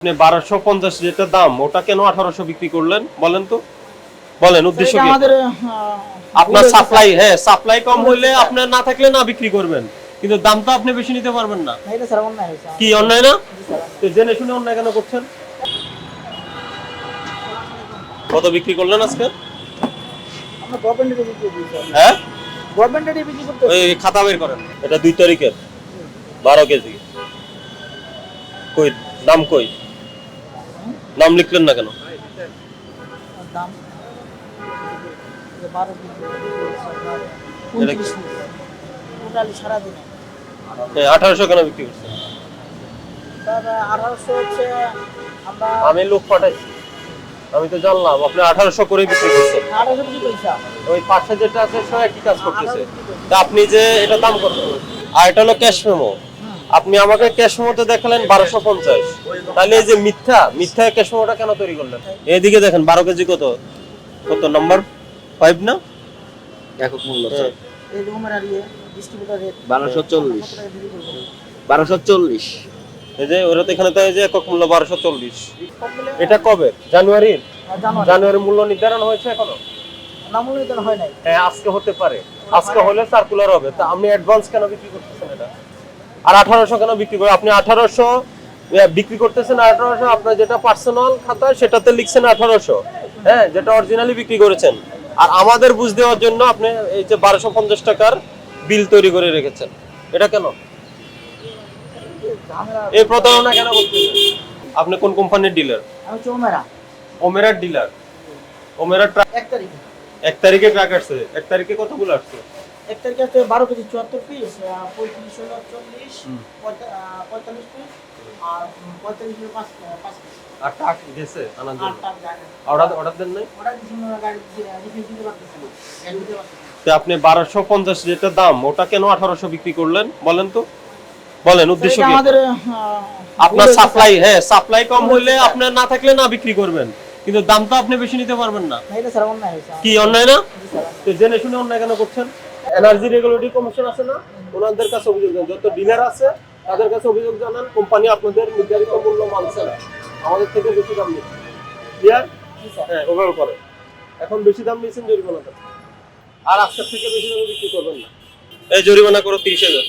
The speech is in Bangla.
আপনি 1250 যেটা দাম ওটা কেন 1800 বিক্রি করলেন বলেন তো, বলেন উদ্দেশ্য কি? আমাদের আপনার সাপ্লাই কম হইলে আপনার না থাকলে না বিক্রি করবেন, কিন্তু দাম তো আপনি বেশি নিতে পারবেন না। এটা স্যার অন্যায় হয়েছে। কি অন্যায় না? তো জেনে শুনে অন্যায় কেন করছেন? কত বিক্রি করলেন আজকে? আমরা গভর্নমেন্টে বিক্রি করি স্যার। হ্যাঁ, গভর্নমেন্টে বিক্রি করতে ওই খাতা বের করেন। এটা 2 তারিখের 12 কেজি। কই দাম কই? নাম লিখলেন না কেন? দাম 12 এটা 29 টোটালি সারা দিনে 1800 কেন বিক্রি করছেন? স্যার 1800 হচ্ছে আমরা আমি লোক পাঠাইছি, আমি তো জানলাম আপনি 1800 করে বিক্রি করছেন। 1800 কি পয়সা ওই পাশে যেটা আছে সবাই কি কাজ করতেছে, তা আপনি যে এটা দাম কত? আর এটা হলো ক্যাশ মেমো। আপনি আমাকে ক্যাশ মেমোতে দেখালেন 1250, তাহলে এই যে মিথ্যা ক্যাশ মেমোটা কেন তৈরি করলেন? এদিকে দেখেন 12 কেজি কত কত নাম্বার 5 না একক মূল্য স্যার এই রুমের আর ডিস্ট্রিবিউটর রেট 1240 1240 এই যে ওরা তো এখানে তো এই যে একক মূল্য 1240। এটা কবে? জানুয়ারির জানুয়ারি মূল্য নির্ধারণ হয়েছে এখনো? নাম নির্ধারণ হয় নাই। হ্যাঁ, আজকে হতে পারে, আজকে হলে সার্কুলার হবে। তা আপনি অ্যাডভান্স কেন বিক্রি করতেছেন এটা? আর 1800 কেন বিক্রি করে? আপনি 1800 বিক্রি করতেছেন, 1800 আপনার যেটা পার্সোনাল খাতা সেটাতে লিখছেন 1800, হ্যাঁ, যেটা অরিজিনালি বিক্রি করেছেন। আর আমাদের বুঝ দেওয়ার জন্য আপনি এই যে 1250 টাকার বিল তৈরি করে রেখেছেন। এটা কেন? এই প্রতারণা কেন করতেছেন? আপনি কোন কোম্পানির ডিলার? আমি চৌমেরা ওমেরার ডিলার। ওমেরার 1 তারিখে 1 তারিখে ট্রাক আসছে। 1 তারিখে কতগুলো আসছে? 1 তারিখে আছে 12 কেজি 74 পিস 35 হলো 40 45 পিস আর 45 হলো 5 পিস আর ট্রাক গেছে আনার জন্য? আটটা গাড়ি অর্ডার দেন নাই? ওটা দিন গাড়ি রিফিল দিতে পারতেছে না গাড়ি দিতে পারতেছে না। তো আপনি 1250 যেটা দাম ওটা কেন 1800 বিক্রি করলেন বলেন তো, বলেন উদ্দেশ্য এটা কি? আমাদের আপনার সাপ্লাই কম হইলে আপনার না থাকলে না বিক্রি করবেন, কিন্তু দাম তো আপনি বেশি নিতে পারবেন না। এটা স্যার অন্যায় হয়েছে। কি অন্যায় না? তো জেনে শুনে অন্যায় কেন করছেন? এনার্জি রেগুলেটরি কমিশন আছে না, ওনাদের কাছে অভিযোগ জানান। যত ডিলার আছে তাদের কাছে অভিযোগ জানান কোম্পানি আপনাদের নির্ধারিত মূল্য মানছে না, আমাদের থেকে বেশি দাম নিচ্ছে। ক্লিয়ার? হ্যাঁ, ওভার করে। এখন বেশি দাম নিয়েছেন, জরিমানা দেন। আর আজকের থেকে বেশি দামে বিক্রি করবেন না। এই জরিমানা করো 30,000।